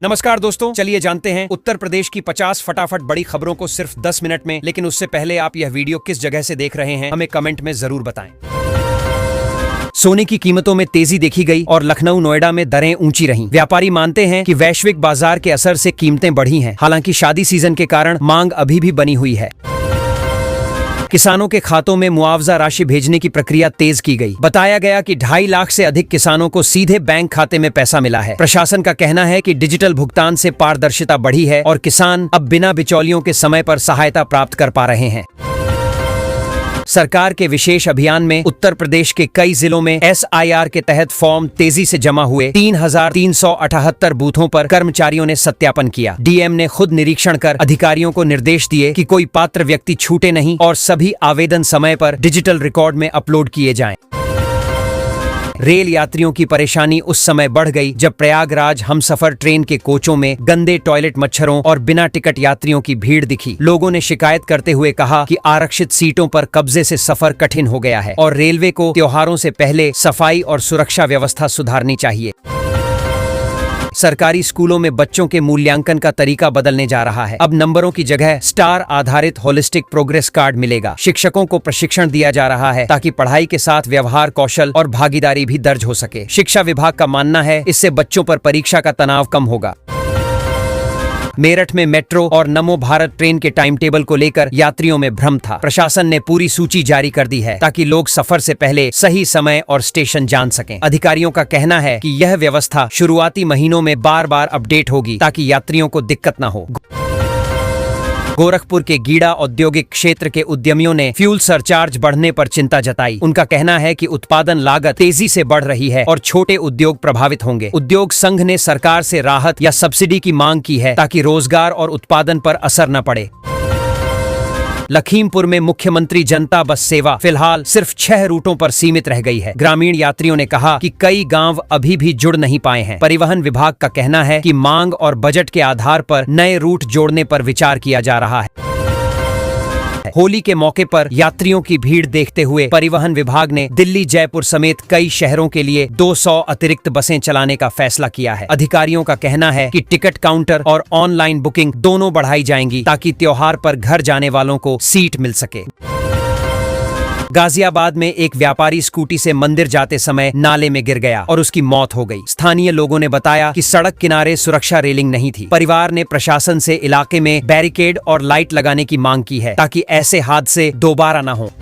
नमस्कार दोस्तों, चलिए जानते हैं उत्तर प्रदेश की 50 फटाफट बड़ी खबरों को सिर्फ 10 मिनट में। लेकिन उससे पहले आप यह वीडियो किस जगह से देख रहे हैं हमें कमेंट में जरूर बताएं। सोने की कीमतों में तेजी देखी गई और लखनऊ नोएडा में दरें ऊंची रहीं। व्यापारी मानते हैं कि वैश्विक बाजार के असर से कीमतें बढ़ी हैं। हालांकि शादी सीजन के कारण मांग अभी भी बनी हुई है। किसानों के खातों में मुआवजा राशि भेजने की प्रक्रिया तेज की गई। बताया गया कि 2.5 लाख से अधिक किसानों को सीधे बैंक खाते में पैसा मिला है। प्रशासन का कहना है कि डिजिटल भुगतान से पारदर्शिता बढ़ी है और किसान अब बिना बिचौलियों के समय पर सहायता प्राप्त कर पा रहे हैं। सरकार के विशेष अभियान में उत्तर प्रदेश के कई जिलों में SIR के तहत फॉर्म तेजी से जमा हुए। 3,378 बूथों पर कर्मचारियों ने सत्यापन किया। DM ने खुद निरीक्षण कर अधिकारियों को निर्देश दिए कि कोई पात्र व्यक्ति छूटे नहीं और सभी आवेदन समय पर डिजिटल रिकॉर्ड में अपलोड किए जाएं। रेल यात्रियों की परेशानी उस समय बढ़ गई जब प्रयागराज हमसफर ट्रेन के कोचों में गंदे टॉयलेट, मच्छरों और बिना टिकट यात्रियों की भीड़ दिखी। लोगों ने शिकायत करते हुए कहा कि आरक्षित सीटों पर कब्जे से सफर कठिन हो गया है और रेलवे को त्योहारों से पहले सफाई और सुरक्षा व्यवस्था सुधारनी चाहिए। सरकारी स्कूलों में बच्चों के मूल्यांकन का तरीका बदलने जा रहा है। अब नंबरों की जगह स्टार आधारित होलिस्टिक प्रोग्रेस कार्ड मिलेगा। शिक्षकों को प्रशिक्षण दिया जा रहा है ताकि पढ़ाई के साथ व्यवहार कौशल और भागीदारी भी दर्ज हो सके। शिक्षा विभाग का मानना है इससे बच्चों पर परीक्षा का तनाव कम होगा। मेरठ में मेट्रो और नमो भारत ट्रेन के टाइम टेबल को लेकर यात्रियों में भ्रम था। प्रशासन ने पूरी सूची जारी कर दी है ताकि लोग सफर से पहले सही समय और स्टेशन जान सकें। अधिकारियों का कहना है कि यह व्यवस्था शुरुआती महीनों में बार बार अपडेट होगी ताकि यात्रियों को दिक्कत न हो। गोरखपुर के गीड़ा औद्योगिक क्षेत्र के उद्यमियों ने फ्यूल सरचार्ज बढ़ने पर चिंता जताई। उनका कहना है कि उत्पादन लागत तेजी से बढ़ रही है और छोटे उद्योग प्रभावित होंगे। उद्योग संघ ने सरकार से राहत या सब्सिडी की मांग की है ताकि रोजगार और उत्पादन पर असर न पड़े। लखीमपुर में मुख्यमंत्री जनता बस सेवा फिलहाल सिर्फ 6 रूटों पर सीमित रह गई है। ग्रामीण यात्रियों ने कहा कि कई गांव अभी भी जुड़ नहीं पाए हैं। परिवहन विभाग का कहना है कि मांग और बजट के आधार पर नए रूट जोड़ने पर विचार किया जा रहा है। होली के मौके पर यात्रियों की भीड़ देखते हुए परिवहन विभाग ने दिल्ली, जयपुर समेत कई शहरों के लिए 200 अतिरिक्त बसें चलाने का फैसला किया है। अधिकारियों का कहना है कि टिकट काउंटर और ऑनलाइन बुकिंग दोनों बढ़ाई जाएंगी ताकि त्योहार पर घर जाने वालों को सीट मिल सके। गाजियाबाद में एक व्यापारी स्कूटी से मंदिर जाते समय नाले में गिर गया और उसकी मौत हो गई। स्थानीय लोगों ने बताया कि सड़क किनारे सुरक्षा रेलिंग नहीं थी। परिवार ने प्रशासन से इलाके में बैरिकेड और लाइट लगाने की मांग की है ताकि ऐसे हादसे दोबारा न हो।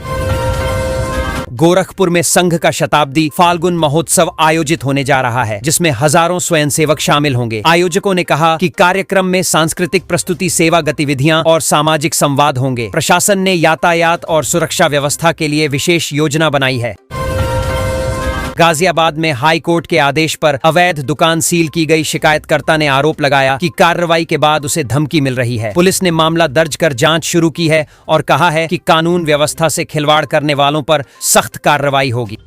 गोरखपुर में संघ का शताब्दी फाल्गुन महोत्सव आयोजित होने जा रहा है जिसमें हजारों स्वयंसेवक शामिल होंगे। आयोजकों ने कहा कि कार्यक्रम में सांस्कृतिक प्रस्तुति, सेवा गतिविधियां और सामाजिक संवाद होंगे। प्रशासन ने यातायात और सुरक्षा व्यवस्था के लिए विशेष योजना बनाई है। गाजियाबाद में हाई कोर्ट के आदेश पर अवैध दुकान सील की गई। शिकायतकर्ता ने आरोप लगाया कि कार्रवाई के बाद उसे धमकी मिल रही है। पुलिस ने मामला दर्ज कर जांच शुरू की है और कहा है कि कानून व्यवस्था से खिलवाड़ करने वालों पर सख्त कार्रवाई होगी।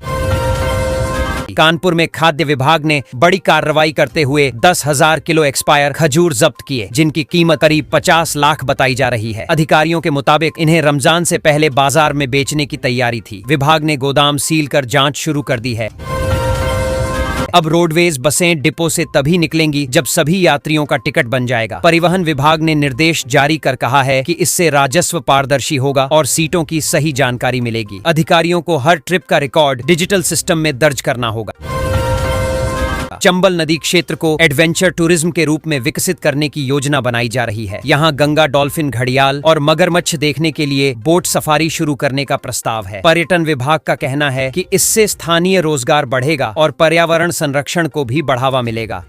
कानपुर में खाद्य विभाग ने बड़ी कार्रवाई करते हुए 10,000 किलो एक्सपायर खजूर जब्त किए जिनकी कीमत करीब 50 लाख बताई जा रही है। अधिकारियों के मुताबिक इन्हें रमजान से पहले बाजार में बेचने की तैयारी थी। विभाग ने गोदाम सील कर जांच शुरू कर दी है। अब रोडवेज बसें डिपो से तभी निकलेंगी जब सभी यात्रियों का टिकट बन जाएगा। परिवहन विभाग ने निर्देश जारी कर कहा है कि इससे राजस्व पारदर्शी होगा और सीटों की सही जानकारी मिलेगी। अधिकारियों को हर ट्रिप का रिकॉर्ड डिजिटल सिस्टम में दर्ज करना होगा। चंबल नदी क्षेत्र को एडवेंचर टूरिज्म के रूप में विकसित करने की योजना बनाई जा रही है। यहाँ गंगा डॉल्फिन, घड़ियाल और मगरमच्छ देखने के लिए बोट सफारी शुरू करने का प्रस्ताव है। पर्यटन विभाग का कहना है कि इससे स्थानीय रोजगार बढ़ेगा और पर्यावरण संरक्षण को भी बढ़ावा मिलेगा।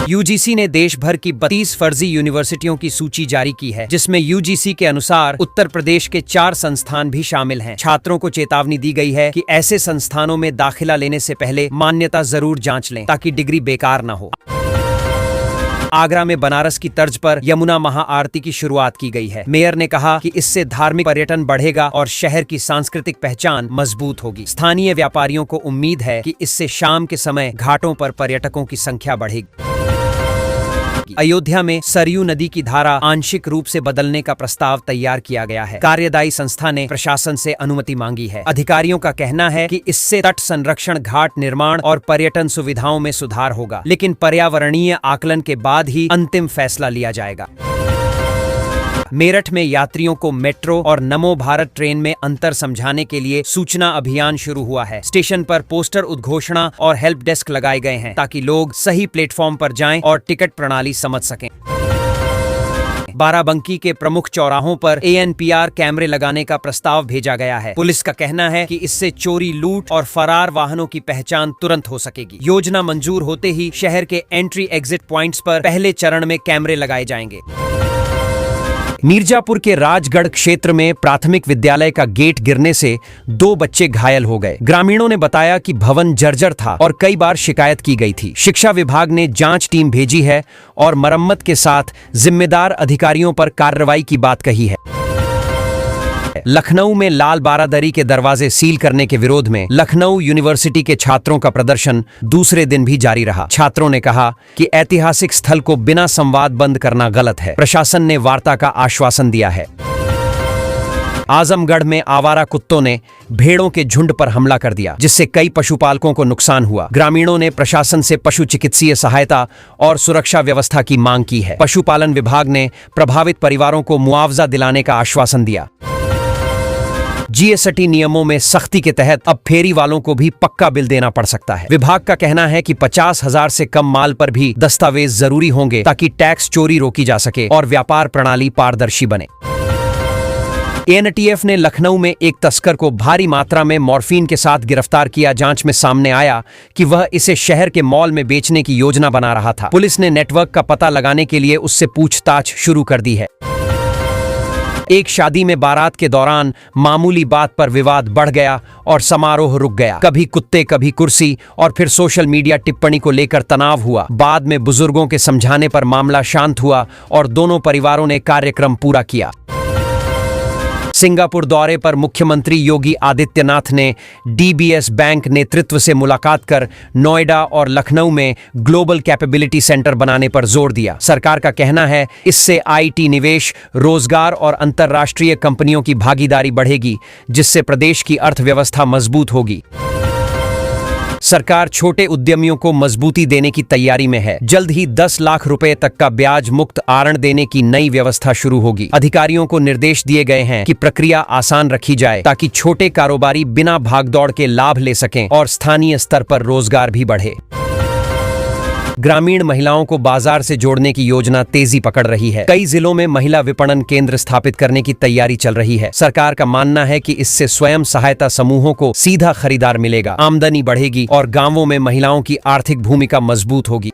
UGC ने देश भर की 32 फर्जी यूनिवर्सिटियों की सूची जारी की है जिसमें UGC के अनुसार उत्तर प्रदेश के 4 संस्थान भी शामिल हैं। छात्रों को चेतावनी दी गई है कि ऐसे संस्थानों में दाखिला लेने से पहले मान्यता जरूर जांच लें ताकि डिग्री बेकार न हो। आगरा में बनारस की तर्ज पर यमुना महाआरती की शुरुआत की गई है। मेयर ने कहा कि इससे धार्मिक पर्यटन बढ़ेगा और शहर की सांस्कृतिक पहचान मजबूत होगी। स्थानीय व्यापारियों को उम्मीद है कि इससे शाम के समय घाटों पर पर्यटकों की संख्या बढ़ेगी। जाएगी। अयोध्या में सरयू नदी की धारा आंशिक रूप से बदलने का प्रस्ताव तैयार किया गया है। कार्यदायी संस्था ने प्रशासन से अनुमति मांगी है। अधिकारियों का कहना है कि इससे तट संरक्षण, घाट निर्माण और पर्यटन सुविधाओं में सुधार होगा, लेकिन पर्यावरणीय आकलन के बाद ही अंतिम फैसला लिया जाएगा। मेरठ में यात्रियों को मेट्रो और नमो भारत ट्रेन में अंतर समझाने के लिए सूचना अभियान शुरू हुआ है। स्टेशन पर पोस्टर, उद्घोषणा और हेल्प डेस्क लगाए गए हैं ताकि लोग सही प्लेटफॉर्म पर जाएं और टिकट प्रणाली समझ सकें। बाराबंकी के प्रमुख चौराहों पर ANPR कैमरे लगाने का प्रस्ताव भेजा गया है। पुलिस का कहना है कि इससे चोरी, लूट और फरार वाहनों की पहचान तुरंत हो सकेगी। योजना मंजूर होते ही शहर के एंट्री एग्जिट पॉइंट्स पर पहले चरण में कैमरे लगाए जाएंगे। मिर्जापुर के राजगढ़ क्षेत्र में प्राथमिक विद्यालय का गेट गिरने से 2 बच्चे घायल हो गए। ग्रामीणों ने बताया कि भवन जर्जर था और कई बार शिकायत की गई थी। शिक्षा विभाग ने जांच टीम भेजी है और मरम्मत के साथ जिम्मेदार अधिकारियों पर कार्रवाई की बात कही है। लखनऊ में लाल बारादरी के दरवाजे सील करने के विरोध में लखनऊ यूनिवर्सिटी के छात्रों का प्रदर्शन दूसरे दिन भी जारी rहा। छात्रों ने कहा कि ऐतिहासिक स्थल को बिना संवाद बंद करना गलत है। प्रशासन ने वार्ता का आश्वासन दिया है। आजमगढ़ में आवारा कुत्तों ने भेड़ों के झुंड पर हमला कर दिया, जिससे कई पशुपालकों को नुकसान हुआ। ग्रामीणों ने प्रशासन से पशु चिकित्सीय सहायता और सुरक्षा व्यवस्था की मांग की है। पशुपालन विभाग ने प्रभावित परिवारों को मुआवजा दिलाने का आश्वासन दिया। GST नियमों में सख्ती के तहत अब फेरी वालों को भी पक्का बिल देना पड़ सकता है। विभाग का कहना है कि 50,000 से कम माल पर भी दस्तावेज जरूरी होंगे ताकि टैक्स चोरी रोकी जा सके और व्यापार प्रणाली पारदर्शी बने। ANTF ने लखनऊ में एक तस्कर को भारी मात्रा में मॉर्फिन के साथ गिरफ्तार किया। जांच में सामने आया कि वह इसे शहर के मॉल में बेचने की योजना बना रहा था। पुलिस ने नेटवर्क का पता लगाने के लिए उससे पूछताछ शुरू कर दी है। एक शादी में बारात के दौरान मामूली बात पर विवाद बढ़ गया और समारोह रुक गया। कभी कुत्ते, कभी कुर्सी और फिर सोशल मीडिया टिप्पणी को लेकर तनाव हुआ। बाद में बुजुर्गों के समझाने पर मामला शांत हुआ और दोनों परिवारों ने कार्यक्रम पूरा किया। सिंगापुर दौरे पर मुख्यमंत्री योगी आदित्यनाथ ने DBS बैंक नेतृत्व से मुलाकात कर नोएडा और लखनऊ में ग्लोबल कैपेबिलिटी सेंटर बनाने पर जोर दिया। सरकार का कहना है इससे IT निवेश, रोजगार और अंतर्राष्ट्रीय कंपनियों की भागीदारी बढ़ेगी, जिससे प्रदेश की अर्थव्यवस्था मजबूत होगी। सरकार छोटे उद्यमियों को मजबूती देने की तैयारी में है। जल्द ही 10 लाख रुपए तक का ब्याज मुक्त आरण देने की नई व्यवस्था शुरू होगी। अधिकारियों को निर्देश दिए गए हैं कि प्रक्रिया आसान रखी जाए ताकि छोटे कारोबारी बिना भागदौड़ के लाभ ले सकें और स्थानीय स्तर पर रोजगार भी बढ़े। ग्रामीण महिलाओं को बाजार से जोड़ने की योजना तेजी पकड़ रही है। कई जिलों में महिला विपणन केंद्र स्थापित करने की तैयारी चल रही है। सरकार का मानना है कि इससे स्वयं सहायता समूहों को सीधा खरीदार मिलेगा, आमदनी बढ़ेगी और गांवों में महिलाओं की आर्थिक भूमिका मजबूत होगी।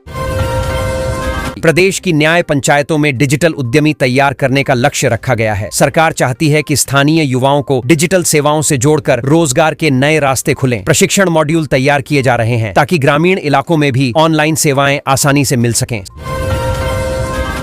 प्रदेश की न्याय पंचायतों में डिजिटल उद्यमी तैयार करने का लक्ष्य रखा गया है। सरकार चाहती है कि स्थानीय युवाओं को डिजिटल सेवाओं से जोड़कर रोजगार के नए रास्ते खुलें। प्रशिक्षण मॉड्यूल तैयार किए जा रहे हैं ताकि ग्रामीण इलाकों में भी ऑनलाइन सेवाएं आसानी से मिल सकें।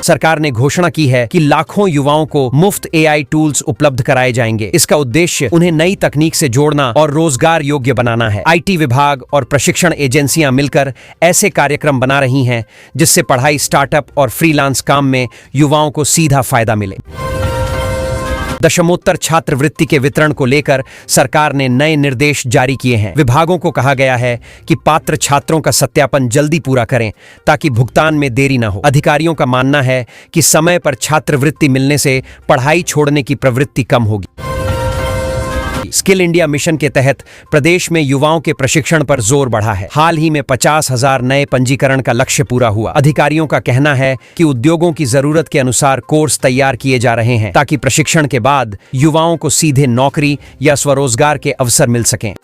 सरकार ने घोषणा की है कि लाखों युवाओं को मुफ्त AI टूल्स उपलब्ध कराए जाएंगे। इसका उद्देश्य उन्हें नई तकनीक से जोड़ना और रोजगार योग्य बनाना है। IT विभाग और प्रशिक्षण एजेंसियां मिलकर ऐसे कार्यक्रम बना रही हैं जिससे पढ़ाई, स्टार्टअप और फ्रीलांस काम में युवाओं को सीधा फायदा मिले। दशमोत्तर छात्रवृत्ति के वितरण को लेकर सरकार ने नए निर्देश जारी किए हैं। विभागों को कहा गया है कि पात्र छात्रों का सत्यापन जल्दी पूरा करें ताकि भुगतान में देरी न हो। अधिकारियों का मानना है कि समय पर छात्रवृत्ति मिलने से पढ़ाई छोड़ने की प्रवृत्ति कम होगी। स्किल इंडिया मिशन के तहत प्रदेश में युवाओं के प्रशिक्षण पर जोर बढ़ा है। हाल ही में 50,000 नए पंजीकरण का लक्ष्य पूरा हुआ। अधिकारियों का कहना है कि उद्योगों की जरूरत के अनुसार कोर्स तैयार किए जा रहे हैं ताकि प्रशिक्षण के बाद युवाओं को सीधे नौकरी या स्वरोजगार के अवसर मिल सकें।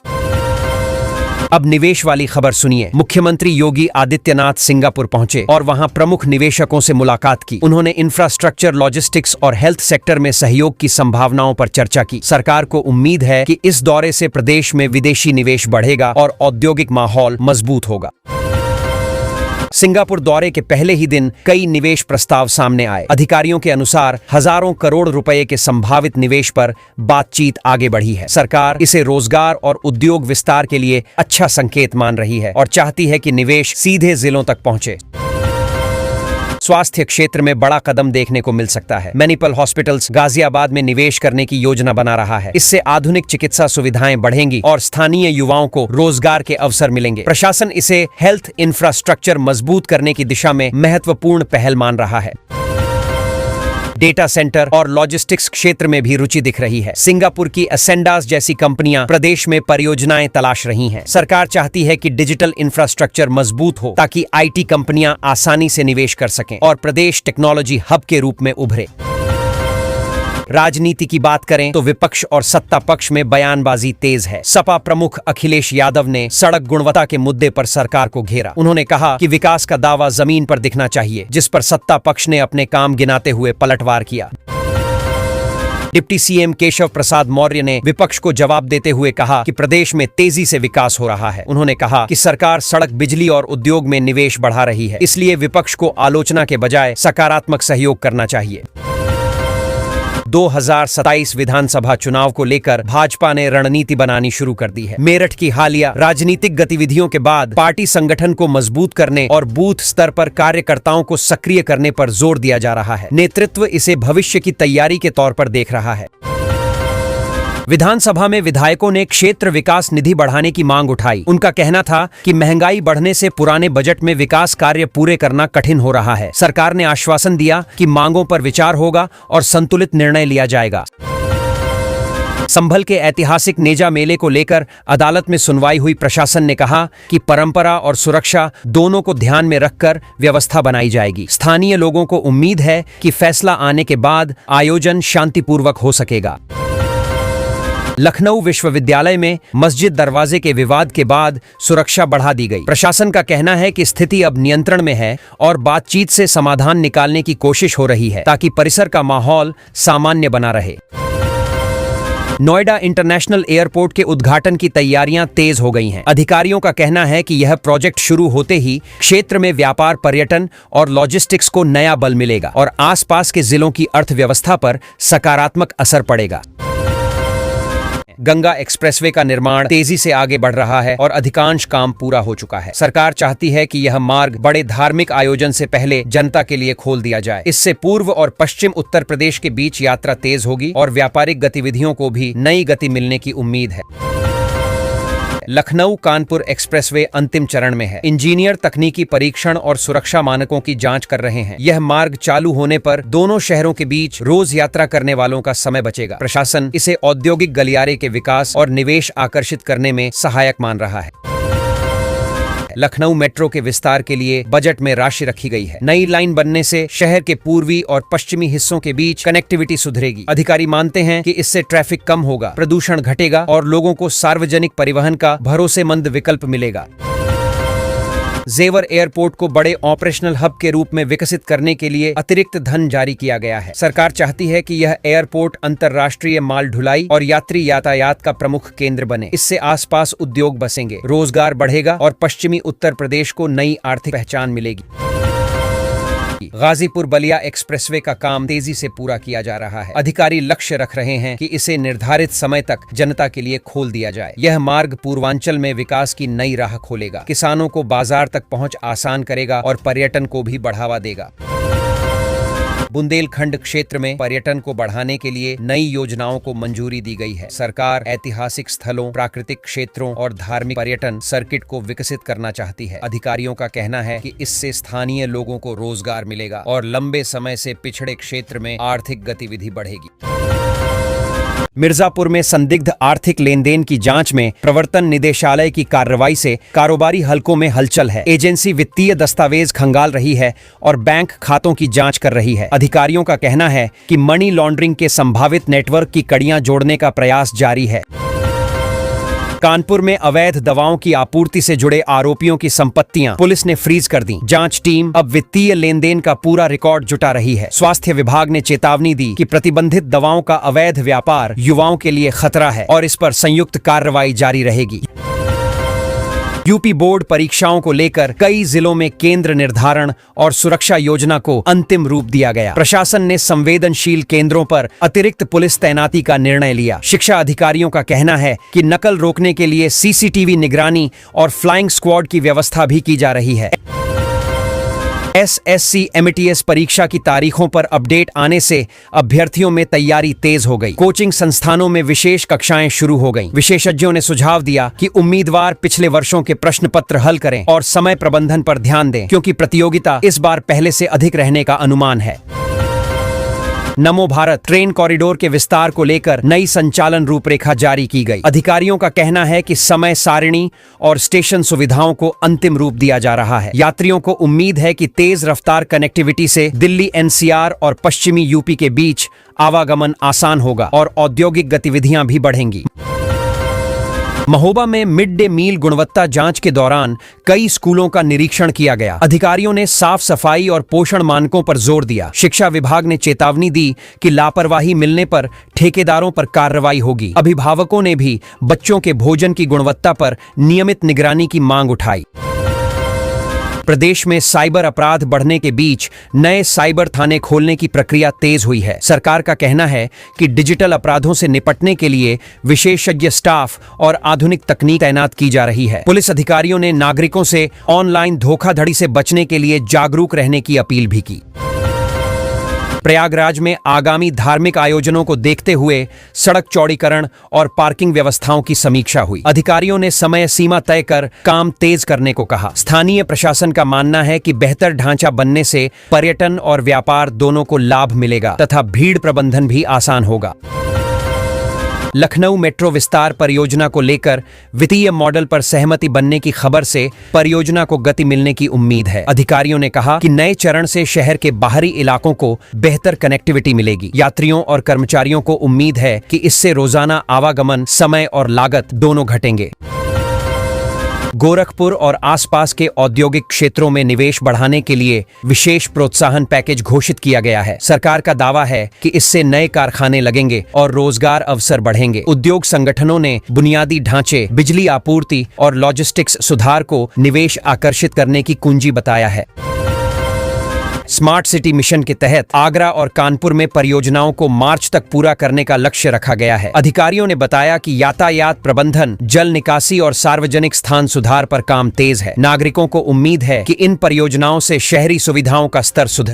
अब निवेश वाली खबर सुनिए। मुख्यमंत्री योगी आदित्यनाथ सिंगापुर पहुंचे और वहां प्रमुख निवेशकों से मुलाकात की। उन्होंने इंफ्रास्ट्रक्चर, लॉजिस्टिक्स और हेल्थ सेक्टर में सहयोग की संभावनाओं पर चर्चा की। सरकार को उम्मीद है कि इस दौरे से प्रदेश में विदेशी निवेश बढ़ेगा और औद्योगिक माहौल मजबूत होगा। सिंगापुर दौरे के पहले ही दिन कई निवेश प्रस्ताव सामने आए। अधिकारियों के अनुसार हजारों करोड़ रुपए के संभावित निवेश पर बातचीत आगे बढ़ी है। सरकार इसे रोजगार और उद्योग विस्तार के लिए अच्छा संकेत मान रही है और चाहती है कि निवेश सीधे जिलों तक पहुंचे। स्वास्थ्य क्षेत्र में बड़ा कदम देखने को मिल सकता है। मणिपाल हॉस्पिटल्स गाजियाबाद में निवेश करने की योजना बना रहा है। इससे आधुनिक चिकित्सा सुविधाएं बढ़ेंगी और स्थानीय युवाओं को रोजगार के अवसर मिलेंगे। प्रशासन इसे हेल्थ इंफ्रास्ट्रक्चर मजबूत करने की दिशा में महत्वपूर्ण पहल मान रहा है। डेटा सेंटर और लॉजिस्टिक्स क्षेत्र में भी रुचि दिख रही है। सिंगापुर की असेंडास जैसी कंपनियां प्रदेश में परियोजनाएं तलाश रही हैं। सरकार चाहती है कि डिजिटल इंफ्रास्ट्रक्चर मजबूत हो ताकि आईटी कंपनियां आसानी से निवेश कर सकें और प्रदेश टेक्नोलॉजी हब के रूप में उभरे। राजनीति की बात करें तो विपक्ष और सत्ता पक्ष में बयानबाजी तेज है। सपा प्रमुख अखिलेश यादव ने सड़क गुणवत्ता के मुद्दे पर सरकार को घेरा। उन्होंने कहा कि विकास का दावा जमीन पर दिखना चाहिए, जिस पर सत्ता पक्ष ने अपने काम गिनाते हुए पलटवार किया। डिप्टी सीएम केशव प्रसाद मौर्य ने विपक्ष को जवाब देते हुए कहा कि प्रदेश में तेजी से विकास हो रहा है। उन्होंने कहा कि सरकार सड़क, बिजली और उद्योग में निवेश बढ़ा रही है, इसलिए विपक्ष को आलोचना के बजाय सकारात्मक सहयोग करना चाहिए। 2027 विधानसभा चुनाव को लेकर भाजपा ने रणनीति बनानी शुरू कर दी है। मेरठ की हालिया राजनीतिक गतिविधियों के बाद पार्टी संगठन को मजबूत करने और बूथ स्तर पर कार्यकर्ताओं को सक्रिय करने पर जोर दिया जा रहा है। नेतृत्व इसे भविष्य की तैयारी के तौर पर देख रहा है। विधानसभा में विधायकों ने क्षेत्र विकास निधि बढ़ाने की मांग उठाई। उनका कहना था कि महंगाई बढ़ने से पुराने बजट में विकास कार्य पूरे करना कठिन हो रहा है। सरकार ने आश्वासन दिया कि मांगों पर विचार होगा और संतुलित निर्णय लिया जाएगा। संभल के ऐतिहासिक नेजा मेले को लेकर अदालत में सुनवाई हुई। प्रशासन ने कहा कि परंपरा और सुरक्षा दोनों को ध्यान में रखकर व्यवस्था बनाई जाएगी। स्थानीय लोगों को उम्मीद है कि फैसला आने के बाद आयोजन शांतिपूर्वक हो सकेगा। लखनऊ विश्वविद्यालय में मस्जिद दरवाजे के विवाद के बाद सुरक्षा बढ़ा दी गई। प्रशासन का कहना है कि स्थिति अब नियंत्रण में है और बातचीत से समाधान निकालने की कोशिश हो रही है ताकि परिसर का माहौल सामान्य बना रहे। नोएडा इंटरनेशनल एयरपोर्ट के उद्घाटन की तैयारियां तेज हो गई हैं। अधिकारियों का कहना है कि यह प्रोजेक्ट शुरू होते ही क्षेत्र में व्यापार, पर्यटन और लॉजिस्टिक्स को नया बल मिलेगा और आसपास के जिलों की अर्थव्यवस्था पर सकारात्मक असर पड़ेगा। गंगा एक्सप्रेसवे का निर्माण तेजी से आगे बढ़ रहा है और अधिकांश काम पूरा हो चुका है। सरकार चाहती है कि यह मार्ग बड़े धार्मिक आयोजन से पहले जनता के लिए खोल दिया जाए। इससे पूर्व और पश्चिम उत्तर प्रदेश के बीच यात्रा तेज होगी और व्यापारिक गतिविधियों को भी नई गति मिलने की उम्मीद है। लखनऊ कानपुर एक्सप्रेसवे अंतिम चरण में है। इंजीनियर तकनीकी परीक्षण और सुरक्षा मानकों की जांच कर रहे हैं। यह मार्ग चालू होने पर दोनों शहरों के बीच रोज यात्रा करने वालों का समय बचेगा। प्रशासन इसे औद्योगिक गलियारे के विकास और निवेश आकर्षित करने में सहायक मान रहा है। लखनऊ मेट्रो के विस्तार के लिए बजट में राशि रखी गई है। नई लाइन बनने से शहर के पूर्वी और पश्चिमी हिस्सों के बीच कनेक्टिविटी सुधरेगी। अधिकारी मानते हैं कि इससे ट्रैफिक कम होगा, प्रदूषण घटेगा और लोगों को सार्वजनिक परिवहन का भरोसेमंद विकल्प मिलेगा। जेवर एयरपोर्ट को बड़े ऑपरेशनल हब के रूप में विकसित करने के लिए अतिरिक्त धन जारी किया गया है। सरकार चाहती है कि यह एयरपोर्ट अंतर्राष्ट्रीय माल ढुलाई और यात्री यातायात का प्रमुख केंद्र बने। इससे आसपास उद्योग बसेंगे, रोजगार बढ़ेगा और पश्चिमी उत्तर प्रदेश को नई आर्थिक पहचान मिलेगी। गाजीपुर बलिया एक्सप्रेसवे का काम तेजी से पूरा किया जा रहा है। अधिकारी लक्ष्य रख रहे हैं कि इसे निर्धारित समय तक जनता के लिए खोल दिया जाए। यह मार्ग पूर्वांचल में विकास की नई राह खोलेगा, किसानों को बाजार तक पहुंच आसान करेगा और पर्यटन को भी बढ़ावा देगा। बुंदेलखंड क्षेत्र में पर्यटन को बढ़ाने के लिए नई योजनाओं को मंजूरी दी गई है। सरकार ऐतिहासिक स्थलों, प्राकृतिक क्षेत्रों और धार्मिक पर्यटन सर्किट को विकसित करना चाहती है। अधिकारियों का कहना है कि इससे स्थानीय लोगों को रोजगार मिलेगा और लंबे समय से पिछड़े क्षेत्र में आर्थिक गतिविधि बढ़ेगी। मिर्जापुर में संदिग्ध आर्थिक लेन देन की जांच में प्रवर्तन निदेशालय की कार्रवाई से कारोबारी हलकों में हलचल है। एजेंसी वित्तीय दस्तावेज खंगाल रही है और बैंक खातों की जांच कर रही है। अधिकारियों का कहना है कि मनी लॉन्ड्रिंग के संभावित नेटवर्क की कड़ियां जोड़ने का प्रयास जारी है। कानपुर में अवैध दवाओं की आपूर्ति से जुड़े आरोपियों की संपत्तियां पुलिस ने फ्रीज कर दी। जांच टीम अब वित्तीय लेन देन का पूरा रिकॉर्ड जुटा रही है। स्वास्थ्य विभाग ने चेतावनी दी कि प्रतिबंधित दवाओं का अवैध व्यापार युवाओं के लिए खतरा है और इस पर संयुक्त कार्रवाई जारी रहेगी। यूपी बोर्ड परीक्षाओं को लेकर कई जिलों में केंद्र निर्धारण और सुरक्षा योजना को अंतिम रूप दिया गया। प्रशासन ने संवेदनशील केंद्रों पर अतिरिक्त पुलिस तैनाती का निर्णय लिया। शिक्षा अधिकारियों का कहना है कि नकल रोकने के लिए सीसीटीवी निगरानी और फ्लाइंग स्क्वाड की व्यवस्था भी की जा रही है। SSC MTS परीक्षा की तारीखों पर अपडेट आने से अभ्यर्थियों में तैयारी तेज हो गई। कोचिंग संस्थानों में विशेष कक्षाएं शुरू हो गईं। विशेषज्ञों ने सुझाव दिया कि उम्मीदवार पिछले वर्षों के प्रश्न पत्र हल करें और समय प्रबंधन पर ध्यान दें, क्योंकि प्रतियोगिता इस बार पहले से अधिक रहने का अनुमान है। नमो भारत ट्रेन कॉरिडोर के विस्तार को लेकर नई संचालन रूपरेखा जारी की गई। अधिकारियों का कहना है कि समय सारिणी और स्टेशन सुविधाओं को अंतिम रूप दिया जा रहा है। यात्रियों को उम्मीद है कि तेज रफ्तार कनेक्टिविटी से दिल्ली NCR और पश्चिमी यूपी के बीच आवागमन आसान होगा और औद्योगिक गतिविधियां भी बढ़ेंगी। महोबा में मिड डे मील गुणवत्ता जांच के दौरान कई स्कूलों का निरीक्षण किया गया। अधिकारियों ने साफ सफाई और पोषण मानकों पर जोर दिया। शिक्षा विभाग ने चेतावनी दी कि लापरवाही मिलने पर ठेकेदारों पर कार्रवाई होगी। अभिभावकों ने भी बच्चों के भोजन की गुणवत्ता पर नियमित निगरानी की मांग उठाई। प्रदेश में साइबर अपराध बढ़ने के बीच नए साइबर थाने खोलने की प्रक्रिया तेज हुई है। सरकार का कहना है कि डिजिटल अपराधों से निपटने के लिए विशेषज्ञ स्टाफ और आधुनिक तकनीक तैनात की जा रही है। पुलिस अधिकारियों ने नागरिकों से ऑनलाइन धोखाधड़ी से बचने के लिए जागरूक रहने की अपील भी की। प्रयागराज में आगामी धार्मिक आयोजनों को देखते हुए सड़क चौड़ीकरण और पार्किंग व्यवस्थाओं की समीक्षा हुई। अधिकारियों ने समय सीमा तय कर काम तेज करने को कहा। स्थानीय प्रशासन का मानना है कि बेहतर ढांचा बनने से पर्यटन और व्यापार दोनों को लाभ मिलेगा तथा भीड़ प्रबंधन भी आसान होगा। लखनऊ मेट्रो विस्तार परियोजना को लेकर वित्तीय मॉडल पर सहमति बनने की खबर से परियोजना को गति मिलने की उम्मीद है। अधिकारियों ने कहा कि नए चरण से शहर के बाहरी इलाकों को बेहतर कनेक्टिविटी मिलेगी। यात्रियों और कर्मचारियों को उम्मीद है कि इससे रोजाना आवागमन, समय और लागत दोनों घटेंगे। गोरखपुर और आसपास के औद्योगिक क्षेत्रों में निवेश बढ़ाने के लिए विशेष प्रोत्साहन पैकेज घोषित किया गया है। सरकार का दावा है कि इससे नए कारखाने लगेंगे और रोजगार अवसर बढ़ेंगे। उद्योग संगठनों ने बुनियादी ढांचे, बिजली आपूर्ति और लॉजिस्टिक्स सुधार को निवेश आकर्षित करने की कुंजी बताया है। स्मार्ट सिटी मिशन के तहत आगरा और कानपुर में परियोजनाओं को मार्च तक पूरा करने का लक्ष्य रखा गया है। अधिकारियों ने बताया कि यातायात प्रबंधन, जल निकासी और सार्वजनिक स्थान सुधार पर काम तेज है। नागरिकों को उम्मीद है कि इन परियोजनाओं से शहरी सुविधाओं का स्तर सुधर